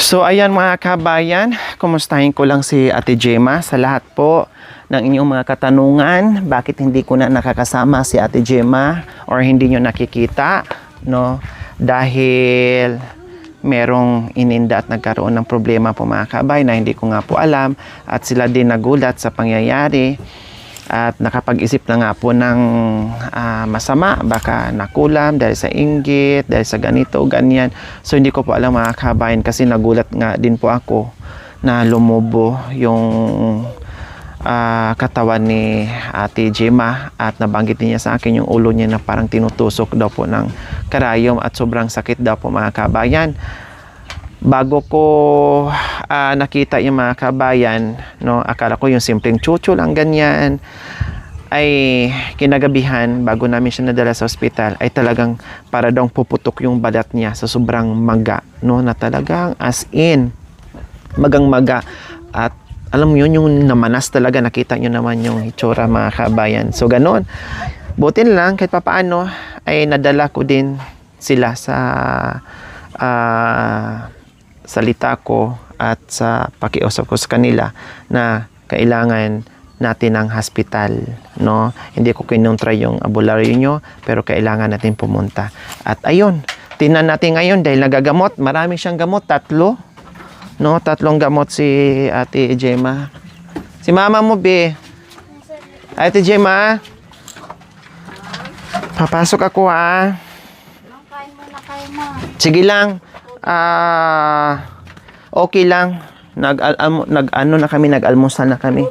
So ayan mga kabayan, kumustahin ko lang si Ate Gemma sa lahat po ng inyong mga katanungan. Bakit hindi ko na nakakasama si Ate Gemma or hindi nyo nakikita, no? Dahil merong ininda at nagkaroon ng problema po mga kabayan na hindi ko nga po alam at sila din nagulat sa pangyayari. At nakapag-isip na nga po ng masama, baka nakulam dahil sa inggit, dahil sa ganito, ganyan. So hindi ko po alam mga kabayan kasi nagulat nga din po ako na lumubo yung katawan ni Ate Gemma at nabanggit niya sa akin yung ulo niya na parang tinutusok daw po ng karayom at sobrang sakit daw po mga kabayan. Bago ko nakita yung mga kabayan, no, akala ko yung simpleng chucho lang ganyan, ay kinagabihan bago namin siya nadala sa ospital ay talagang para daw puputok yung balat niya sa sobrang maga, no, na talagang as in magang maga. At alam mo yun, yung namanas talaga, nakita nyo naman yung itsura mga kabayan. So ganon, butin lang kahit papaano ay nadala ko din sila sa salita ko at sa pakiusap ko sa kanila na kailangan natin ng hospital, no? Hindi ko kinontra yung abularyo nyo, pero kailangan natin pumunta. At ayun, tingnan natin ngayon dahil nagagamot, marami siyang gamot, 3, no? 3 gamot si Ate Gemma. Si mama mo, be. Ate Gemma, papasok ako, ha? Kain muna kayo, ma. Sige lang. Okay lang. Nag-ano na kami, nag-almusal na kami.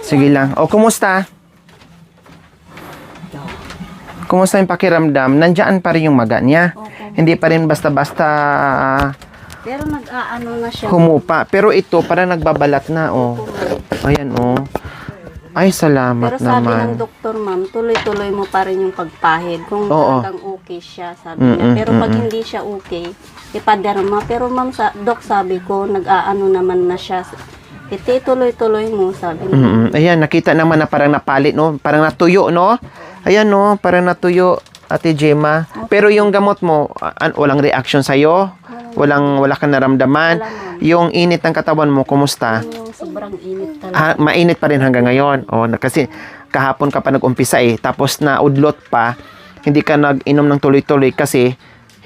Sige lang. O, kumusta? Kumusta yung pakiramdam? Nandiyan pa rin yung maga niya. Hindi pa rin basta-basta Pero nag-aano na siya. humupa. Pero ito, parang nagbabalat na, oh. Ayan, oh. Ay, salamat Pero sabi naman. ng doktor, ma'am, tuloy-tuloy mo pa rin yung pagpahid. Kung Oo. talagang okay siya, sabi niya. Pero pag hindi siya okay, ipaderma. Pero ma'am, dok, sabi ko, nag-aano naman na siya. Iti, tuloy-tuloy mo, sabi niya. Ayan, nakita naman na parang napalit, no? Parang natuyo, no? Ayan, no? Parang natuyo, Ate Gemma. Pero yung gamot mo, walang reaction sa'yo? Wala kang naramdaman? Wala, ma'am. Yung init ng katawan mo, kumusta? Yung sobrang init talaga. Mainit pa rin hanggang ngayon. O, kasi kahapon ka pa nag-umpisa eh. Tapos na udlot pa, hindi ka nag-inom ng tuloy-tuloy kasi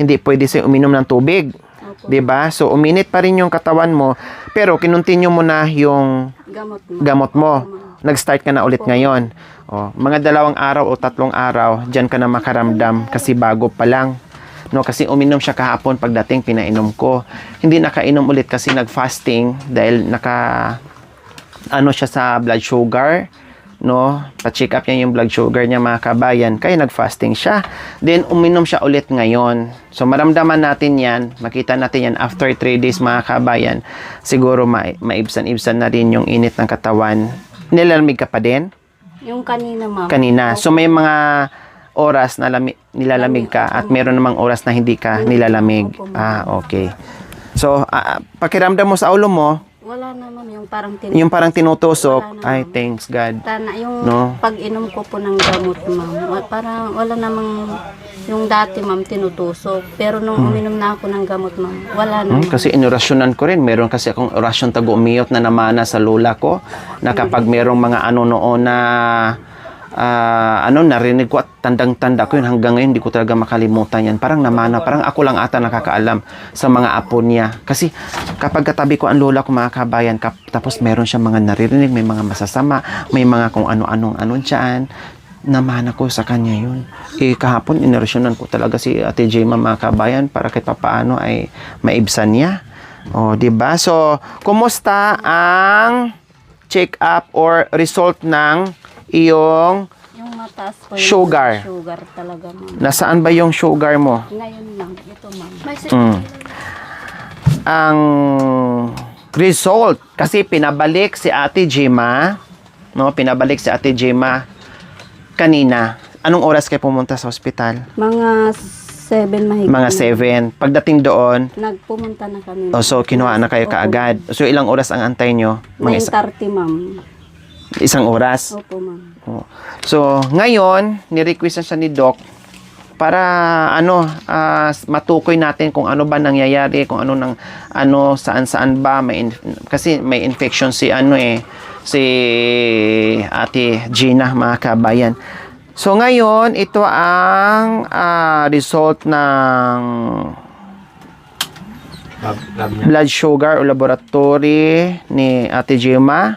hindi pwede sa'yo uminom ng tubig. Opo. 'Di ba? So, uminit pa rin yung katawan mo. Pero, kinontinue mo na yung Gamot mo. gamot mo. Opo, ma'am. Nag-start ka na ulit ngayon. O, mga 2 araw o 3 araw, dyan ka na makaramdam kasi bago pa lang. No, kasi uminom siya kahapon pagdating pinainom ko. Hindi nakainom ulit kasi nag-fasting dahil ano siya sa blood sugar, no? Pa-check up niya yung blood sugar niya mga kabayan. Kaya nag-fasting siya. Then uminom siya ulit ngayon. So maramdaman natin 'yan, makita natin 'yan after 3 days mga kabayan. Siguro maibsan-ibsan na rin yung init ng katawan. Nilalamig ka pa din? Yung kanina, ma'am. Kanina. So may mga oras na nilalamig ka at meron namang oras na hindi ka nilalamig. Okay. So, pakiramdam mo sa ulo mo, Wala na, ma'am. Yung parang yung parang tinutusok, Wala na, ay, ma'am. thanks God. Tana, yung No? pag-inom ko po ng gamot, ma'am, parang wala namang, yung dati, ma'am, tinutusok. Pero nung uminom na ako ng gamot, ma'am, wala na. Kasi inorasyonan ko rin, meron kasi akong orasyon tago-umiyot na namana sa lula ko, na kapag merong mga ano noon na narinig ko at tandang-tanda ko yun hanggang ngayon hindi ko talaga makalimutan yan. Parang namana, parang ako lang ata nakakaalam sa mga apo niya. Kasi kapag katabi ko ang lola ko mga kabayan, tapos meron siya mga naririnig, may mga masasama, may mga kung ano-anong dyan, namana ko sa kanya yun. Kahapon, inerasyonan ko talaga si Ate Gemma mga kabayan para kahit papaano ay maibsan niya. O, diba? So, kumusta ang check-up or result ng iyong Yung mataas po yung Sugar. sugar talaga, ma'am. nasaan ba yung sugar mo? Ngayon, ma'am, ito, ma'am. Ang result kasi pinabalik si Ate Gemma, no? Pinabalik si Ate Gemma kanina. Anong oras kayo pumunta sa ospital? Mga 7 mahigit. Mga 7. Pagdating doon, Nagpumunta na kami. so kinuha na kayo Opo. kaagad. So ilang oras ang antay nyo? Mga 9:30, ma'am. isang oras. Opo, ma'am. Oh. So, ngayon, ni-request na siya ni Doc para matukoy natin kung ano ba nangyayari, kung saan-saan ba kasi may infection si si Ate Gina, mga kabayan. So ngayon, ito ang result ng blood sugar o laboratory ni Ate Gemma.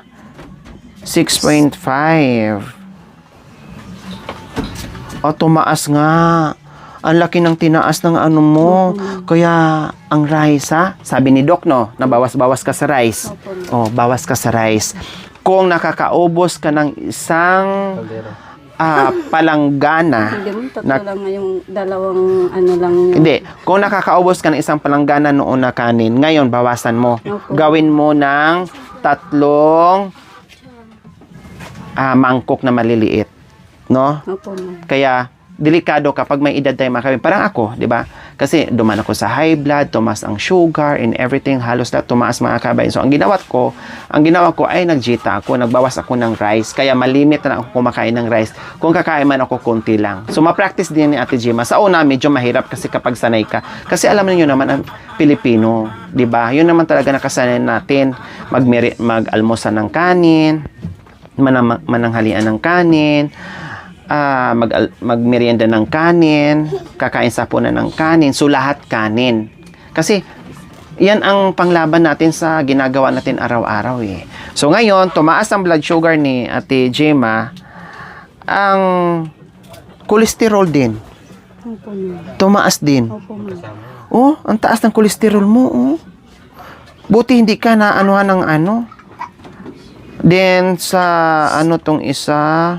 6.5. Tumaas nga. Ang laki ng tinaas ng ano mo. Kaya, ang rice, sabi ni Doc, no, na bawas-bawas ka sa rice. Bawas ka sa rice. Kung nakakaubos ka ng isang palanggana. Hindi mo, tatlo lang yung dalawang lang yun. Hindi. Kung nakakaubos ka ng isang palanggana noon na kanin, ngayon, bawasan mo. Gawin mo ng 3 mangkok na maliliit. No? Kaya, delikado kapag may edad tayo mga kabayan. Parang ako, di ba? Kasi duman ako sa high blood, tumaas ang sugar and everything, halos lahat tumaas mga kabayan. So, ang ginawa ko ay nagjita ako, nagbawas ako ng rice. Kaya malimit na ako kumakain ng rice. Kung kakain man ako, konti lang. So, ma-practice din ni Ate Gemma. Sa una, medyo mahirap kasi kapag sanay ka. Kasi alam niyo naman, ang Pilipino, di ba? Yun naman talaga nakasanay natin. Mag-almosan ng kanin, mananghalian ng kanin, magmerienda ng kanin, kakain sa punan ng kanin, so lahat kanin. Kasi yan ang panglaban natin sa ginagawa natin araw-araw eh. So ngayon, tumaas ang blood sugar ni Ate Gemma, ang cholesterol din. Tumaas din. Ang taas ng cholesterol mo. Buti hindi ka na anuhan ng ano. Then sa tong isa,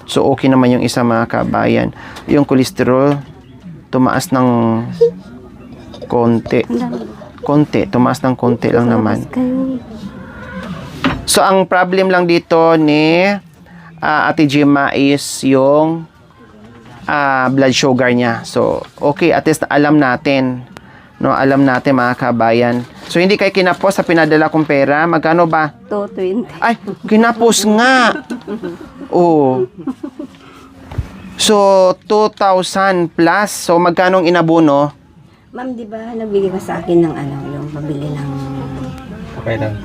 so okay naman yung isa mga kabayan. Yung cholesterol tumaas ng konti. Tumaas ng konti lang naman. So ang problem lang dito ni Ate Gemma is yung blood sugar niya. So okay, at least alam natin. No, alam natin mga kabayan. So hindi kayo kinapos sa pinadala kong pera. Magkano ba? 220. Ay, kinapos nga. So 2,000 plus. So magkano ang inabuno? Ma'am, di ba nabigay ka sa akin ng yung pabili ng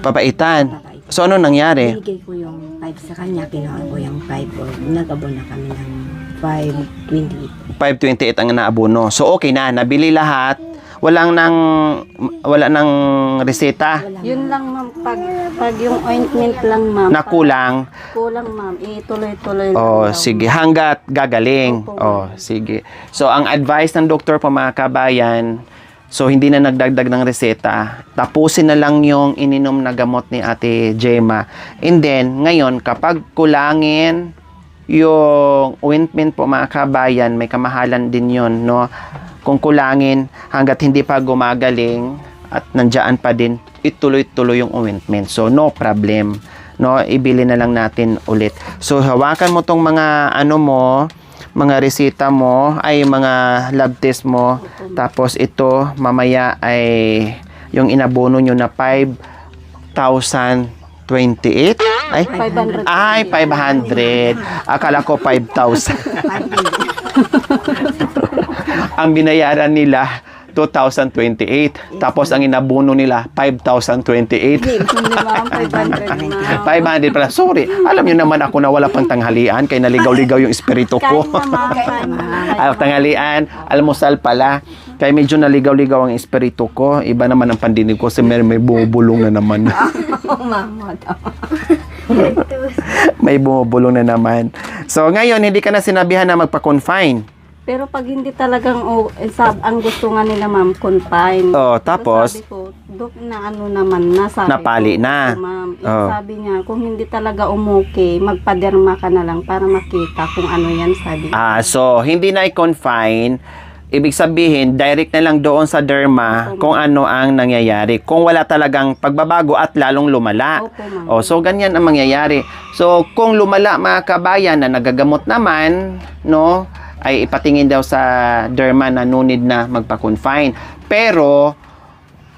Papaitan. So ano nangyari? binigay ko yung 5 sa kanya, kinuha ko yung 5 o nag-abon na kami ng 528. 528 ang naabuno. So okay na, nabili lahat. Wala nang reseta. Yun lang, ma'am. Pag yung ointment lang, ma'am. Nakulang. Kulang, ma'am. Tuloy-tuloy lang. Sige. Hanggat gagaling. Sige. So, ang advice ng doktor po mga kabayan, so hindi na nagdagdag ng reseta. Tapusin na lang yung ininom na gamot ni Ate Gemma. And then, ngayon, kapag kulangin yung ointment po mga kabayan, may kamahalan din yun, no? Kung kulangin hanggat hindi pa gumagaling at nandiyan pa din, ituloy-tuloy yung ointment. So, no problem. No, ibili na lang natin ulit. So, hawakan mo tong mga mga resita mo, ay mga lab test mo. Tapos ito, mamaya ay yung inabono nyo na 5,028. Ay, 500. Ay, 500. Akala ko 5,000. Ang binayaran nila 2,028. Tapos ang inabuno nila 5,028. Hindi, ma'am. 500, ma'am. 500 pala. Sorry. Alam niyo naman ako na wala pang tanghalian kaya naligaw-ligaw yung espiritu ko. Kain na, ma'am. Tanghalian, almusal pala. Kaya medyo naligaw-ligaw ang espiritu ko. Iba naman ang pandinig ko kasi may bumubulong na naman. May bumubulong na naman. So ngayon, hindi ka na sinabihan na magpa-confine. Pero pag hindi talagang ang gusto nga nila, ma'am, confine. Tapos sabi ko, Dok, na naman na, sabi napali ko, na. Ma'am, sabi niya, kung hindi talaga umuki, magpaderma ka na lang para makita kung ano yan, sabi niya. So hindi na i-confine. Ibig sabihin, direct na lang doon sa derma kung ano ang nangyayari. Kung wala talagang pagbabago at lalong lumala. Opo, ma'am. So ganyan ang mangyayari. So kung lumala mga kabayan na nagagamot naman, no, ay ipatingin daw sa derma na no need na magpa-confine. Pero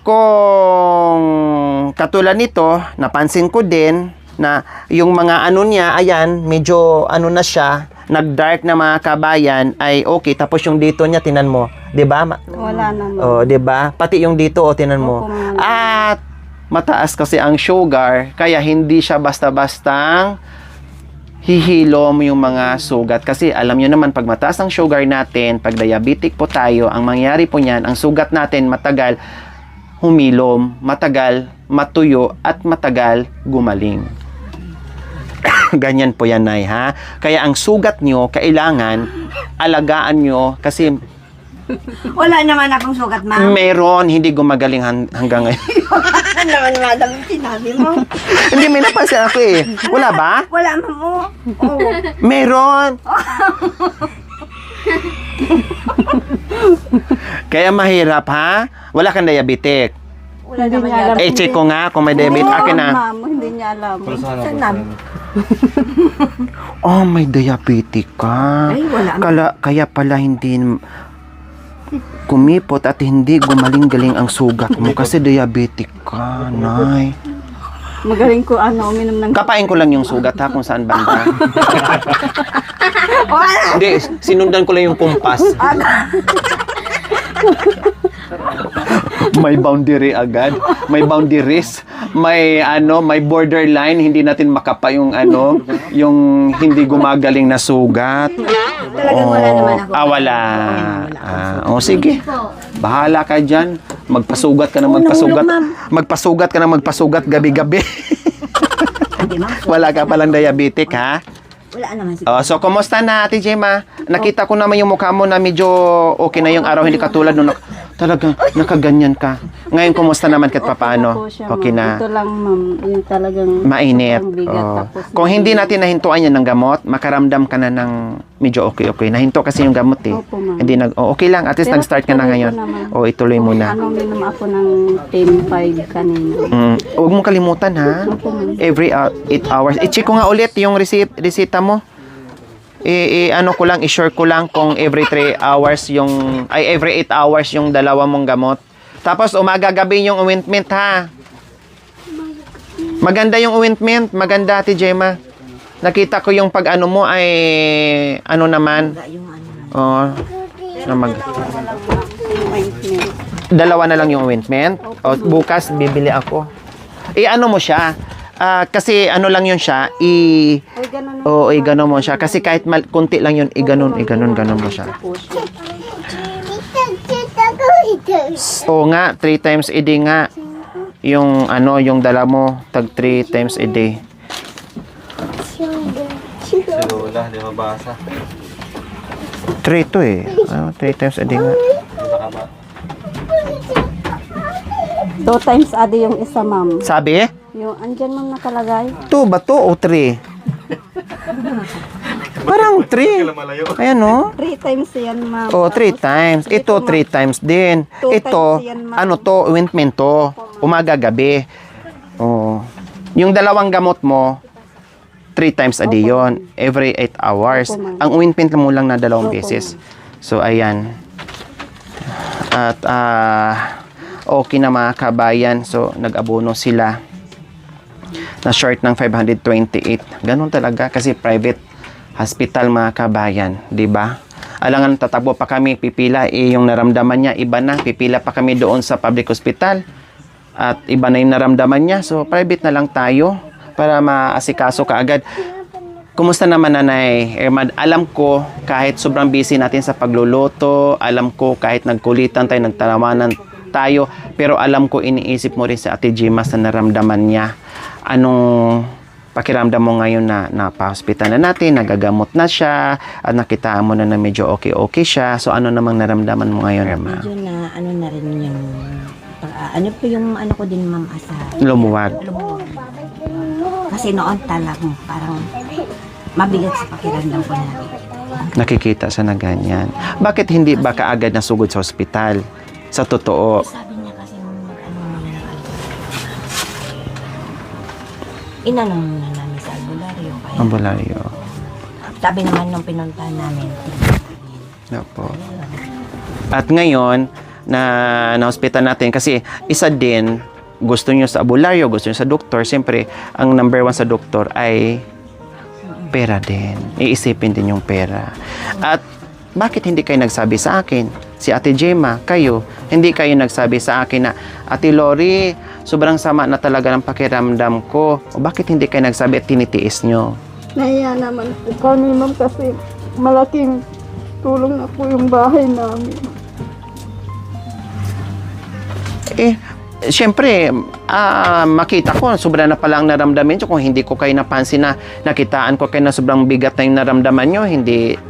kung katulad nito, napansin ko din na yung mga niya, ayan, medyo na siya, nag-dark na mga kabayan ay okay, tapos yung dito niya tinan mo, 'di ba? Wala naman. Oh, 'di ba? Pati yung dito tinan mo. Opo, ma'am. At mataas kasi ang sugar, kaya hindi siya basta-bastang hihilom yung mga sugat. Kasi alam nyo naman, pag mataas ang sugar natin, pag diabetic po tayo, ang mangyari po niyan, ang sugat natin matagal humilom, matagal matuyo, at matagal gumaling. Ganyan po yan, Nay, ha? Kaya ang sugat nyo, kailangan alagaan nyo kasi Wala naman akong sugat, ma'am. meron, hindi gumagaling hanggang ngayon. Ano naman, madam, yung sinabi mo? Hindi, may napansin ako eh. Wala ba? Wala, ma'am, oh. Oh. Meron. Kaya mahirap, ha? Wala kang diabetic. Wala Hindi naman niya alam. yan. Check ko nga kung may diabetic. Akin na. Ma'am, hindi niya alam. Saan, ma'am? Oh, may diabetic ka. Ay, wala. Kaya pala hindi kumipot at hindi gumaling-galing ang sugat mo kasi diabetic ka, Nay. Magaling ko uminom ng... Kapain ko lang yung sugat, ha, kung saan banda. Wala. Hindi, sinundan ko lang yung kumpas. May boundary agad, may boundaries, may borderline, hindi natin makapa yung yung hindi gumagaling na sugat. Talagang wala naman ako. Wala. Sige. Bahala ka dyan. Magpasugat ka na magpasugat. Magpasugat ka na magpasugat gabi-gabi. Hindi, ma'am. Wala ka palang diabetic, ha? Wala naman siguro. So, kumusta na, Ate Gemma? Nakita ko naman yung mukha mo na medyo okay na yung araw, hindi katulad nung talagang nakaganyan ka. Ngayon, kumusta naman kahit papaano? po siya, Okay ma'am. na. Ito lang, ma'am. Yung talagang... Mainit. sobrang bigat. Oh. Tapos, Kung hindi natin nahintuan yan ng gamot, makaramdam ka na ng medyo okay. Nahinto kasi yung gamot eh. Opo, ma'am. Hindi okay lang. At least Pero nag-start ka na tuloy ko ngayon. naman. Ituloy mo na. Uminom ako ng 10-5 kanina. Huwag mong kalimutan, ha? Opo, ma'am. Every 8 hours. I-check ko nga ulit yung resita mo. I-share ko lang kung every 3 hours every 8 hours yung dalawa mong gamot. Tapos umaga-gabi yung ointment, ha? Maganda yung ointment. Maganda, Ate Gemma. Nakita ko yung pag mo ay naman. Yung ano. Oh, Ointment. dalawa na lang yung ointment. Bukas bibili ako. Mo siya. Kasi lang yun siya. Ay, ganun na. Gano'n mo siya. Kasi kahit kunti lang yun, gano'n mo siya. po siya. Oo nga, 3 times a day nga. Yung yung dala mo, tag 3 times a day. Si Lola, di mabasa. 3 to eh. 3 times a day nga. Baka ba? 2 times a day yung isa, ma'am. Sabi? Yung andyan, ma'am, nakalagay. 2 ba to o 3? Parang 3. Malayo. Ayan o. 3 times yan, ma'am. 3 times. Ito 3 times din. 2 Ito, times yan, ma'am. ointment to. Umaga-gabi. Yung dalawang gamot mo, 3 times a day yon, every 8 hours. Opo, ma'am. Ang ointment mo lang na 2 Opo, beses. So, ayan. At, okay na mga kabayan. So, nag-abono sila na short ng 528. Ganun talaga kasi private hospital mga kabayan, 'di ba? Alangan tatakbo pa kami pipila yung naramdaman niya iba na, pipila pa kami doon sa public hospital at iba na yung naramdaman niya. So private na lang tayo para maasikaso kaagad. Kumusta naman, Nanay Ermad? Alam ko kahit sobrang busy natin sa pagluluto, alam ko kahit nagkulitan tayo, nagtalawanan tayo, pero alam ko iniisip mo rin sa Ate Gemma sa naramdaman niya. Anong pakiramdam mo ngayon na napa-hospital na natin, nagagamot na siya, at nakita mo na medyo okay siya. So, ano namang naramdaman mo ngayon, Erma? Medyo na na rin yung po yung ko din, ma'am, asa. Lumuwag. Kasi noon talagang parang mabigat sa pakiramdam ko na. Nakikita sa na ganyan. Bakit hindi ba kaagad nasugod sa hospital? Sa totoo. Sabi niya kasi inanong na namin sa albularyo. Kaya, Ambularyo. sabi naman nung pinuntahan namin, Opo. At ngayon, na hospital natin, kasi isa din, gusto nyo sa albularyo, gusto nyo sa doktor, siyempre, ang number 1 sa doktor ay pera din. Iisipin din yung pera. At bakit hindi kayo nagsabi sa akin? Si Ate Gemma, kayo, hindi kayo nagsabi sa akin na, Ate Lori, sobrang sama na talaga ng pakiramdam ko. O bakit hindi kayo nagsabi at tinitiis nyo? Nahiya naman po kami, ma'am, kasi malaking tulong na po yung bahay namin. Siyempre, makita ko, sobra na pala ang naramdaman nyo. Kung hindi ko kayo napansin na nakitaan ko kayo na sobrang bigat na yung naramdaman nyo,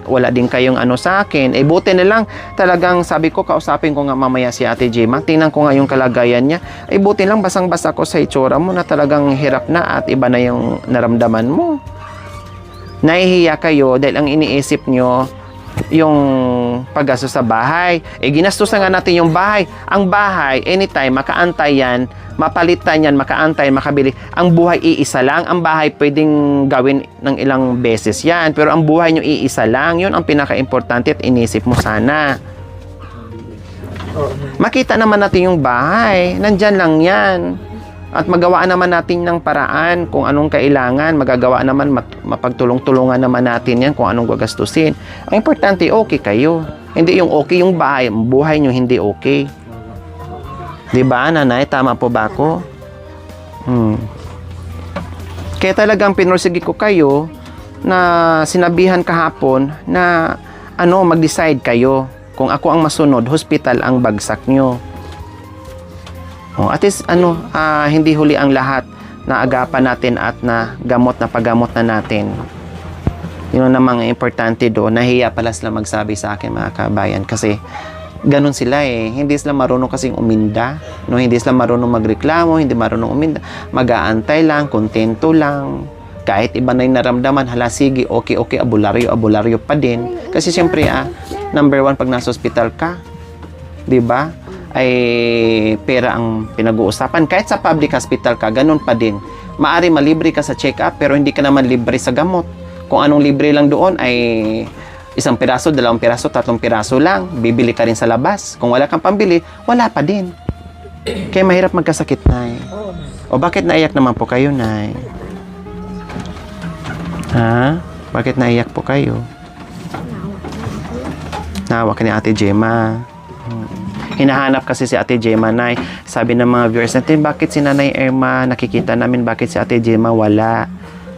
wala din kayong ano sa akin. Buti na lang, talagang sabi ko, kausapin ko nga mamaya si Ate Gemma. Tingnan ko nga yung kalagayan niya. Buti lang, basang-basa ko sa itsura mo na talagang hirap na at iba na yung naramdaman mo. Nahihiya kayo dahil ang iniisip nyo, yung paggastos sa bahay. Ginastusan nga natin yung bahay. Ang bahay, anytime, makaantay yan, mapalitan yan, makaantay, makabili. Ang buhay, iisa lang. Ang bahay, pwedeng gawin ng ilang beses yan. Pero ang buhay nyo, iisa lang. Yun ang pinaka-importante at inisip mo sana. Makita naman natin yung bahay. Nandyan lang yan. At magawaan naman natin ng paraan kung anong kailangan. Magagawa naman, mapagtulong-tulungan naman natin yan kung anong gagastusin. Ang importante, okay kayo. Hindi yung okay yung bahay. Ang buhay nyo hindi okay. Diba, nanay? Tama po ba ako? Kaya talagang pinursigi ko kayo na sinabihan kahapon na mag-decide kayo. Kung ako ang masunod, hospital ang bagsak nyo. At least, hindi huli ang lahat na agapan natin at na gamot na paggamot na natin. Yun ang mga importante doon. Nahiya pala sila magsabi sa akin, mga kabayan. Kasi, ganun sila Hindi sila marunong kasing uminda. No? Hindi sila marunong magreklamo, hindi marunong uminda. Mag-aantay lang, kontento lang. Kahit iba na yung naramdaman, hala, sige, okay, abularyo pa din. Kasi siyempre, number one, pag nasa hospital ka, di ba? Ay pera ang pinag-uusapan. Kahit sa public hospital ka, ganun pa din. Maari malibre ka sa check-up, pero hindi ka naman libre sa gamot. Kung anong libre lang doon ay 1 piraso, 2 piraso, 3 piraso lang. Bibili ka rin sa labas. Kung wala kang pambili, wala pa din. Kaya mahirap magkasakit, Nay. O bakit naiyak naman po kayo, Nay? Ha? Bakit naiyak po kayo? Nawa ka ni Ate Gemma. Hinahanap kasi si Ate Gemma, Nay. Sabi ng mga viewers natin, bakit si Nanay Irma nakikita namin, bakit si Ate Gemma wala?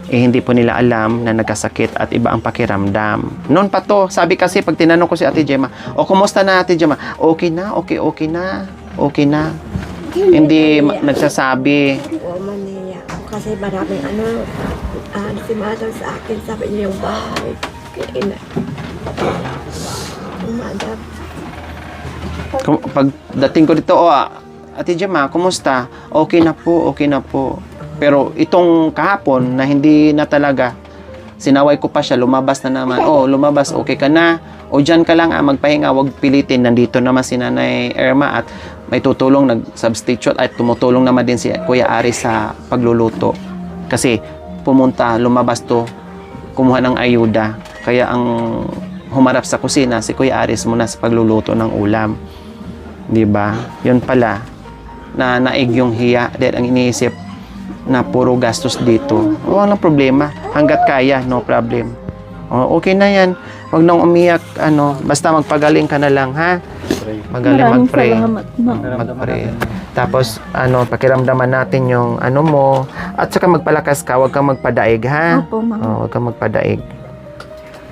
Hindi po nila alam na nagkasakit at iba ang pakiramdam. Noon pa to, sabi kasi pag tinanong ko si Ate Gemma, kumusta na Ate Gemma? Okay na, okay na. Hindi nagsasabi. Maniya ako kasi maraming si Madam sa akin, sabi niya yung bahay. Madam. Pagdating ko dito, Ate Gemma, kumusta? Okay na po. Pero itong kahapon na hindi na talaga, sinaway ko pa siya, lumabas na naman. Lumabas, okay ka na. Dyan ka lang, magpahinga, wag pilitin. Nandito naman si Nanay Irma at may tutulong, nag-substitute at tumutulong naman din si Kuya Aris sa pagluluto. Kasi pumunta, lumabas to, kumuha ng ayuda. Kaya ang humarap sa kusina, si Kuya Aris muna sa pagluluto ng ulam. Diba? Yun pala, na naig yung hiya dahil ang iniisip na puro gastos dito. Walang problema. Hanggat kaya, no problem. Okay na yan. Huwag nang umiyak. Basta magpagaling ka na lang, ha? Magaling Maraming mag-pray. salamat, ma'am. Mag-pray. Tapos, pakiramdaman natin yung mo. At saka magpalakas ka. Huwag kang magpadaig, ha? Opo, ma'am. Huwag kang magpadaig.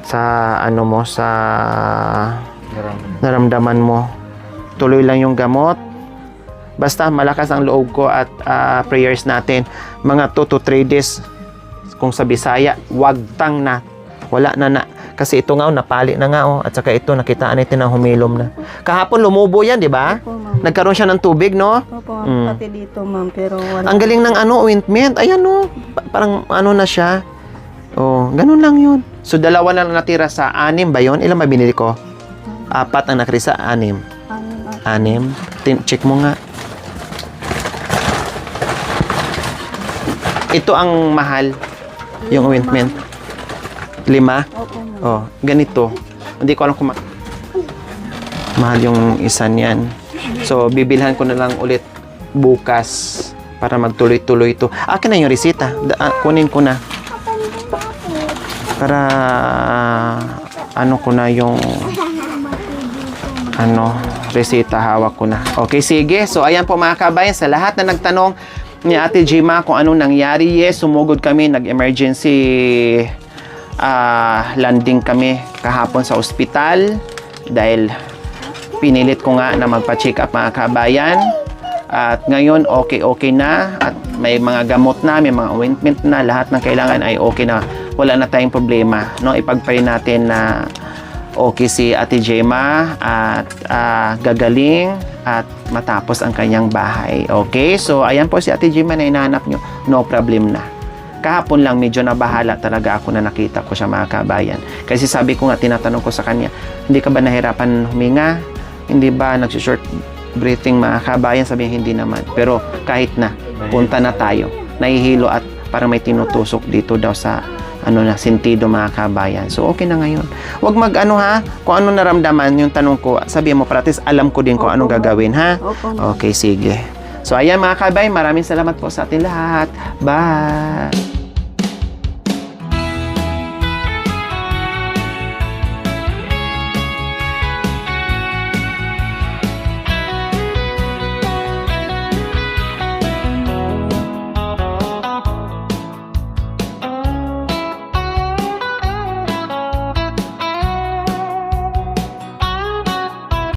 Sa, sa naramdaman mo. Tuloy lang yung gamot. Basta malakas ang loob ko at prayers natin. Mga 2 to 3 days, kung sa Bisaya, wag tang na. Wala na. Kasi ito nga, napali na nga. At saka ito, nakitaan natin na humilom na. Kahapon, lumubo yan, di ba? Opo, ma'am. Nagkaroon siya ng tubig, no? Opo, pati dito, ma'am, pero wala. Ang galing ng ointment. Ayan, no? Parang na siya. Ganun lang yun. So, 2 na lang natira sa 6 ba yun? Ilan ba binili ko? 4 ang nakri sa 6. 6. Check mo nga. Ito ang mahal, yung ointment. 5? Opo, ma'am. Ganito. Hindi ko alam kung mahal yung isa niyan. So, bibilhan ko na lang ulit bukas para magtuloy-tuloy ito. Akin na yung resita. Kunin ko na. Para ano ko na yung resita, hawak ko na. Okay, sige. So, ayan po mga kabayan, sa lahat na nagtanong ni Ate Jima kung anong nangyari, yes, sumugod kami, nag-emergency landing kami kahapon sa ospital dahil pinilit ko nga na magpa-check up mga kabayan. At ngayon, okay na. At may mga gamot na, may mga ointment na. Lahat ng kailangan ay okay na. Wala na tayong problema. No? Ipag-pray natin na okay si Ate Jema at gagaling at matapos ang kanyang bahay. Okay? So, ayan po si Ate Jema na hinahanap nyo. No problem na. Kahapon lang medyo nabahala talaga ako na nakita ko siya mga kabayan. Kasi sabi ko nga, tinatanong ko sa kanya, hindi ka ba nahirapan huminga? Hindi ba nagsi-short breathing mga kabayan? Sabi niya, hindi naman. Pero kahit na, punta na tayo. Nahihilo at parang may tinutusok dito daw sa sentido mga kabayan. So, okay na ngayon. Huwag kung ano naramdaman, yung tanong ko, sabihin mo, pratis, alam ko din kung anong gagawin, ha? Opo. Okay, sige. So, ayan mga kabayan, maraming salamat po sa ating lahat. Bye!